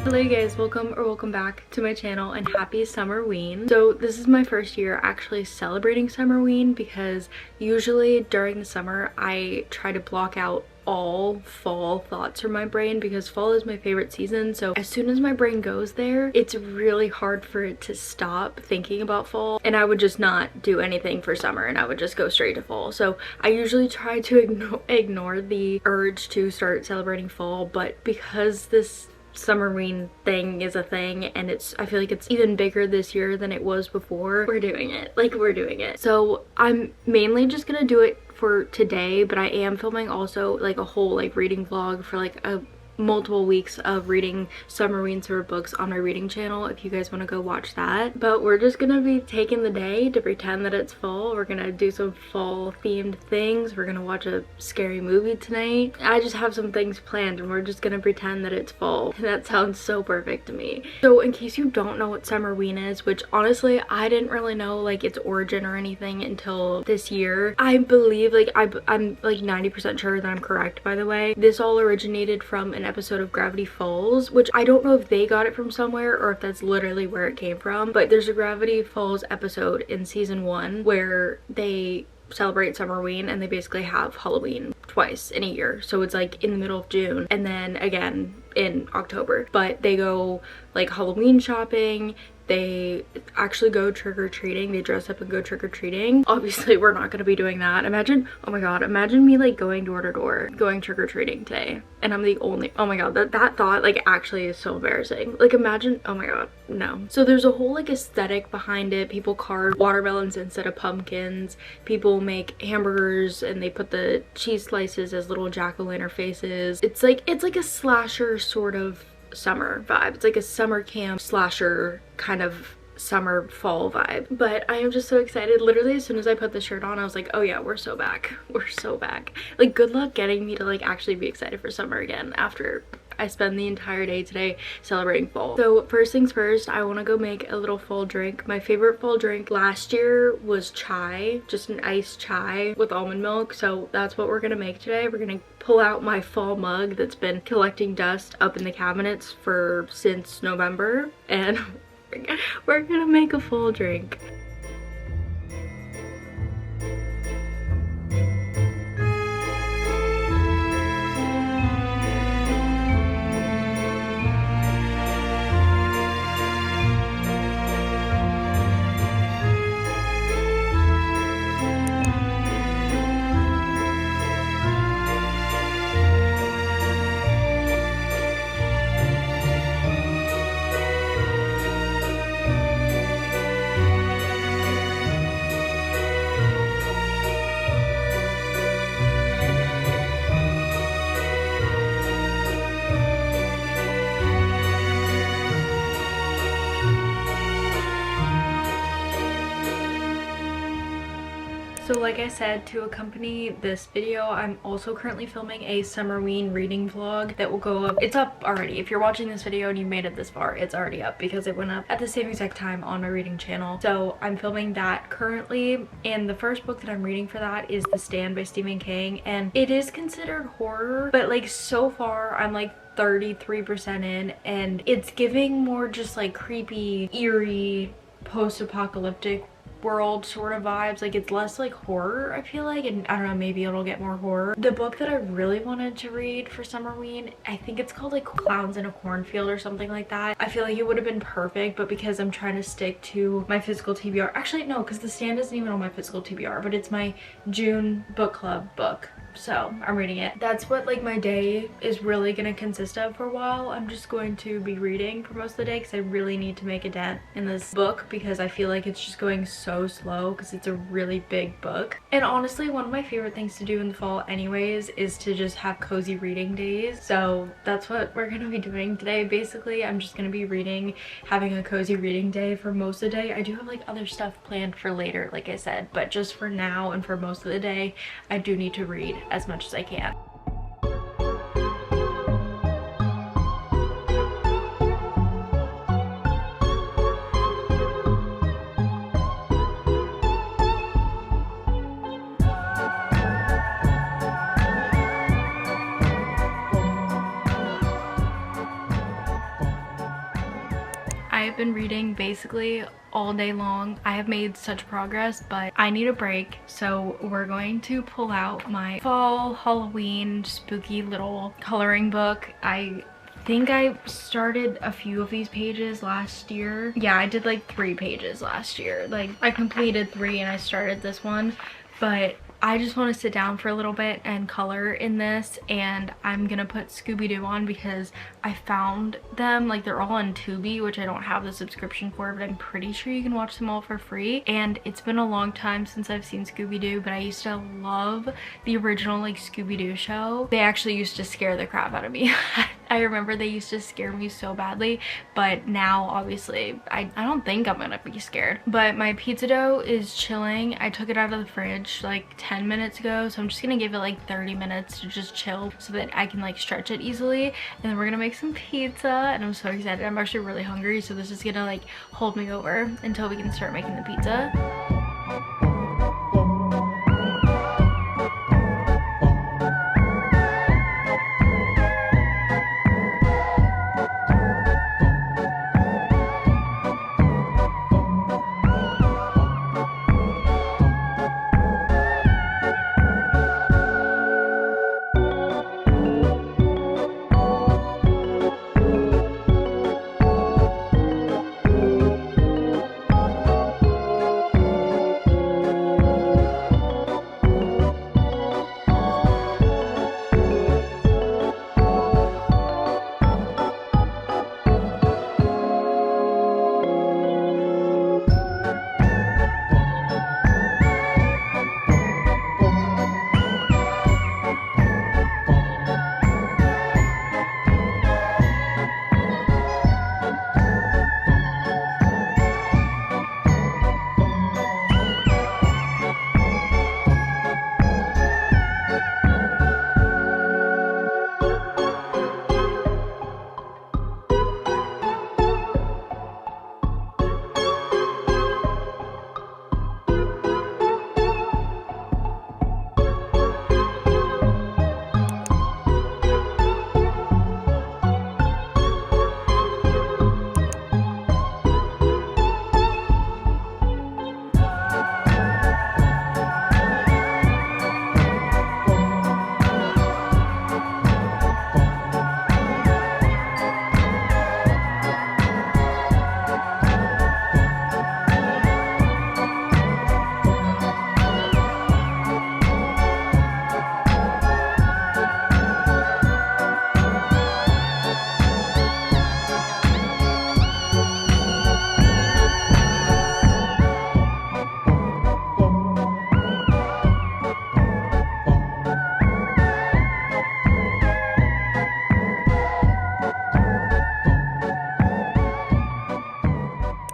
Hello you guys, welcome back to my channel and happy summerween. So this is my first year actually celebrating summerween because usually during the summer I try to block out all fall thoughts from my brain because fall is my favorite season. So as soon as my brain goes there, it's really hard for it to stop thinking about fall, and I would just not do anything for summer and I would just go straight to fall. So I usually try to ignore the urge to start celebrating fall, but because this summerween thing is a thing and I feel like it's even bigger this year than it was before, we're doing it. So I'm mainly just gonna do it for today, but I am filming also like a whole like reading vlog for like a multiple weeks of reading summerween sort of books on my reading channel if you guys want to go watch that. But we're just gonna be taking the day to pretend that it's fall. We're gonna do some fall themed things. We're gonna watch a scary movie tonight. I just have some things planned and we're just gonna pretend that it's fall. And that sounds so perfect to me. So in case you don't know what summerween is, which honestly I didn't really know like its origin or anything until this year. I believe like I'm like 90% sure that I'm correct, by the way. This all originated from an episode of Gravity Falls, which I don't know if they got it from somewhere or if that's literally where it came from, but there's a Gravity Falls episode in season 1 where they celebrate summerween and they basically have Halloween twice in a year. So it's like in the middle of June and then again in October, but they go like Halloween shopping. They actually go trick-or-treating. They dress up and go trick-or-treating. Obviously we're not gonna be doing that. Imagine, oh my god, imagine me like going door to door going trick-or-treating today and I'm the only, oh my god, that thought like actually is so embarrassing. Like imagine, oh my god, no. So there's a whole like aesthetic behind it. People carve watermelons instead of pumpkins. People make hamburgers and they put the cheese slices as little jack-o'-lantern faces. It's like a slasher sort of summer vibe. It's like a summer camp slasher kind of summer fall vibe. But I am just so excited. Literally as soon as I put the shirt on I was like, oh yeah, we're so back. Like good luck getting me to like actually be excited for summer again after I spend the entire day today celebrating fall. So first things first, I want to go make a little fall drink. My favorite fall drink last year was chai, just an iced chai with almond milk. So that's what we're gonna make today. We're gonna pull out my fall mug that's been collecting dust up in the cabinets since November, and we're gonna make a fall drink. So like I said, to accompany this video, I'm also currently filming a summerween reading vlog that will go up. It's up already. If you're watching this video and you made it this far, it's already up because it went up at the same exact time on my reading channel. So I'm filming that currently, and the first book that I'm reading for that is The Stand by Stephen King, and it is considered horror, but like so far I'm like 33% in and it's giving more just like creepy, eerie, post-apocalyptic world sort of vibes. Like it's less like horror, I feel like, and I don't know, maybe it'll get more horror. The book that I really wanted to read for summerween, I think it's called like Clowns in a Cornfield or something like that. I feel like it would have been perfect, but because I'm trying to stick to my physical TBR, actually no, because The Stand isn't even on my physical TBR, but it's my June book club book, so I'm reading it. That's what like my day is really gonna consist of for a while. I'm just going to be reading for most of the day because I really need to make a dent in this book because I feel like it's just going so slow because it's a really big book. And honestly, one of my favorite things to do in the fall anyways is to just have cozy reading days. So that's what we're gonna be doing today. Basically, I'm just gonna be reading, having a cozy reading day for most of the day. I do have like other stuff planned for later, like I said, but just for now and for most of the day, I do need to read as much as I can. I've been reading basically all day long. I have made such progress, but I need a break, so we're going to pull out my fall Halloween spooky little coloring book. I think I started a few of these pages last year. Yeah, I did like 3 pages last year. Like I completed 3 and I started this one, but I just want to sit down for a little bit and color in this, and I'm gonna put Scooby-Doo on because I found them, like they're all on Tubi, which I don't have the subscription for, but I'm pretty sure you can watch them all for free. And it's been a long time since I've seen Scooby-Doo, but I used to love the original like Scooby-Doo show. They actually used to scare the crap out of me. I remember they used to scare me so badly, but now obviously I don't think I'm gonna be scared. But my pizza dough is chilling. I took it out of the fridge like 10 minutes ago, so I'm just gonna give it like 30 minutes to just chill so that I can like stretch it easily. And then we're gonna make some pizza, and I'm so excited. I'm actually really hungry, so this is gonna like hold me over until we can start making the pizza.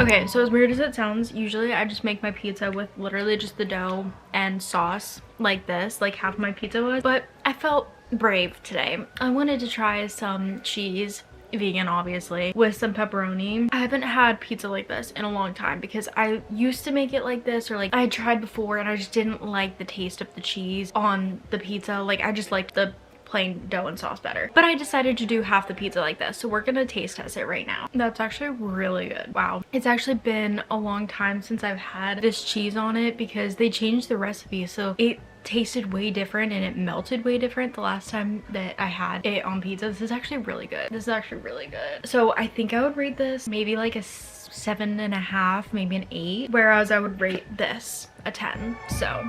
Okay, so as weird as it sounds, usually I just make my pizza with literally just the dough and sauce like this, like half my pizza was, but I felt brave today. I wanted to try some cheese, vegan obviously, with some pepperoni. I haven't had pizza like this in a long time because I used to make it like this, or like I tried before and I just didn't like the taste of the cheese on the pizza. Like I just liked the plain dough and sauce better, but I decided to do half the pizza like this, so we're gonna taste test it right now. That's actually really good. Wow, it's actually been a long time since I've had this cheese on it because they changed the recipe, so it tasted way different and it melted way different the last time that I had it on pizza. This is actually really good. This is actually really good. So I think I would rate this maybe like a 7.5, maybe an 8, whereas I would rate this a 10. So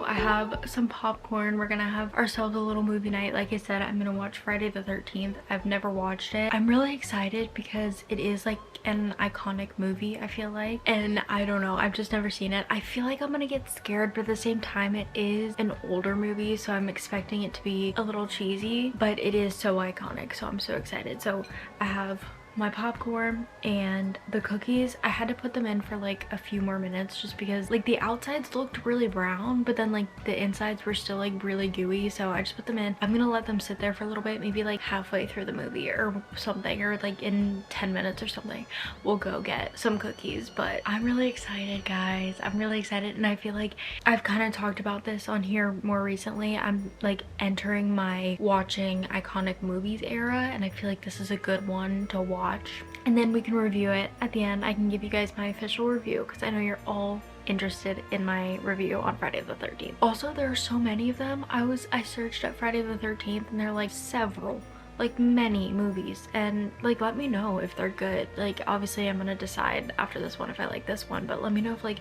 I have some popcorn. We're gonna have ourselves a little movie night. Like I said, I'm gonna watch Friday the 13th. I've never watched it. I'm really excited because it is like an iconic movie, I feel like, and I don't know, I've just never seen it. I feel like I'm gonna get scared, but at the same time it is an older movie, so I'm expecting it to be a little cheesy, but it is so iconic, so I'm so excited. So I have my popcorn and the cookies. I had to put them in for like a few more minutes just because like the outsides looked really brown, but then like the insides were still like really gooey, so I just put them in. I'm gonna let them sit there for a little bit, maybe like halfway through the movie or something, or like in 10 minutes or something we'll go get some cookies. But I'm really excited, guys. I'm really excited, and I feel like I've kind of talked about this on here more recently. I'm like entering my watching iconic movies era, and I feel like this is a good one to watch, and then we can review it at the end. I can give you guys my official review because I know you're all interested in my review on Friday the 13th. Also, there are so many of them. I searched up Friday the 13th and there are like several, like many movies, and like let me know if they're good. Like obviously I'm gonna decide after this one if I like this one, but let me know if like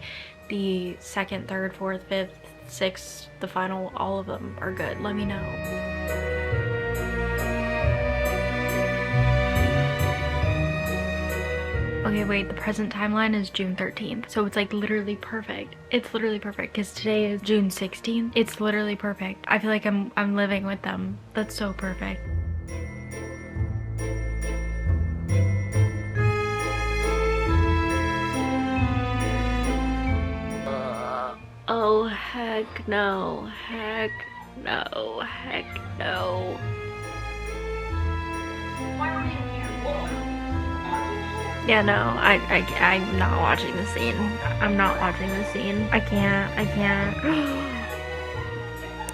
the second, third, fourth, fifth, sixth, the final, all of them are good. Let me know. Okay, wait, the present timeline is June 13th. So it's like literally perfect. It's literally perfect because today is June 16th. It's literally perfect. I feel like I'm living with them. That's so perfect. Oh, heck no. Heck no. Heck no. Yeah, no, I'm not watching the scene. I'm not watching the scene. I can't.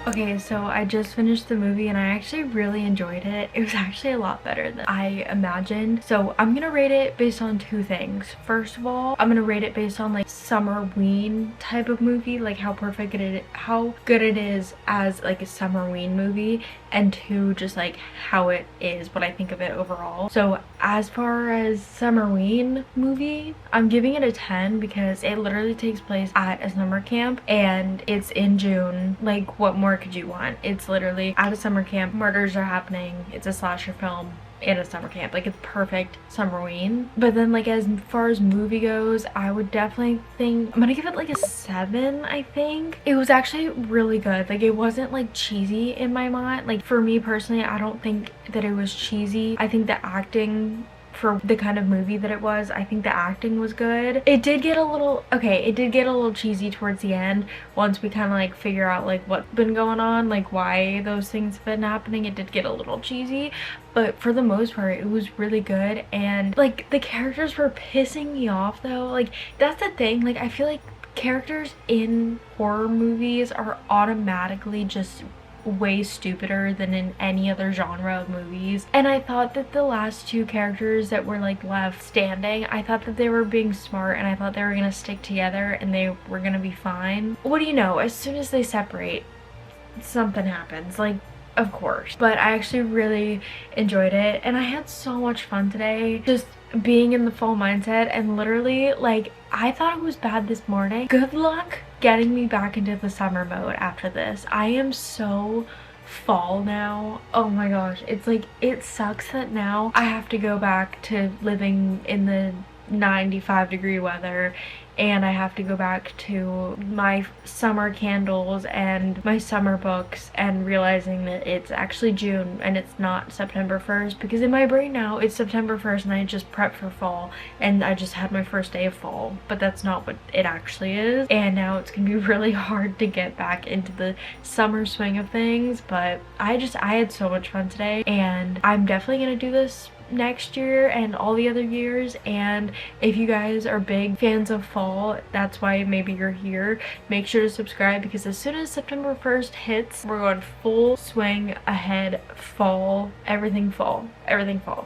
Okay, so I just finished the movie and I actually really enjoyed it. It was actually a lot better than I imagined. So I'm gonna rate it based on two things. First of all, I'm gonna rate it based on like summerween type of movie, like how perfect it is, how good it is as like a summerween movie, and two, just like how it is, what I think of it overall. So as far as summerween movie, I'm giving it a 10 because it literally takes place at a summer camp and it's in June. Like what more could you want? It's literally at a summer camp, murders are happening, it's a slasher film in a summer camp. Like it's perfect summerween. But then like as far as movie goes, I would definitely think I'm gonna give it like a 7. I think it was actually really good. Like it wasn't like cheesy in my mind. Like for me personally, I don't think that it was cheesy. I think the acting for the kind of movie that it was, I think the acting was good. It did get a little, okay, it did get a little cheesy towards the end once we kind of like figure out like what's been going on, like why those things have been happening. It did get a little cheesy, but for the most part it was really good. And like the characters were pissing me off though. Like that's the thing, like I feel like characters in horror movies are automatically just way stupider than in any other genre of movies. And I thought that the last two characters that were like left standing, I thought that they were being smart and I thought they were gonna stick together and they were gonna be fine. What do you know, as soon as they separate, something happens, like of course. But I actually really enjoyed it and I had so much fun today just being in the fall mindset. And literally like I thought it was bad this morning. Good luck getting me back into the summer mode after this. I am so fall now. Oh my gosh, it's like it sucks that now I have to go back to living in the 95-degree weather and I have to go back to my summer candles and my summer books and realizing that it's actually June and it's not September 1st, because in my brain now it's September 1st and I just prepped for fall and I just had my first day of fall, but that's not what it actually is. And now it's gonna be really hard to get back into the summer swing of things. But I had so much fun today and I'm definitely gonna do this next year and all the other years. And if you guys are big fans of fall, that's why maybe you're here, make sure to subscribe, because as soon as September 1st hits, we're going full swing ahead fall, everything fall.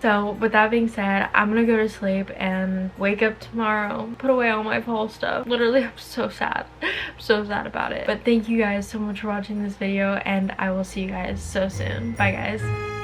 So with that being said, I'm gonna go to sleep and wake up tomorrow, put away all my fall stuff. Literally, I'm so sad. I'm so sad about it. But thank you guys so much for watching this video and I will see you guys so soon. Bye guys.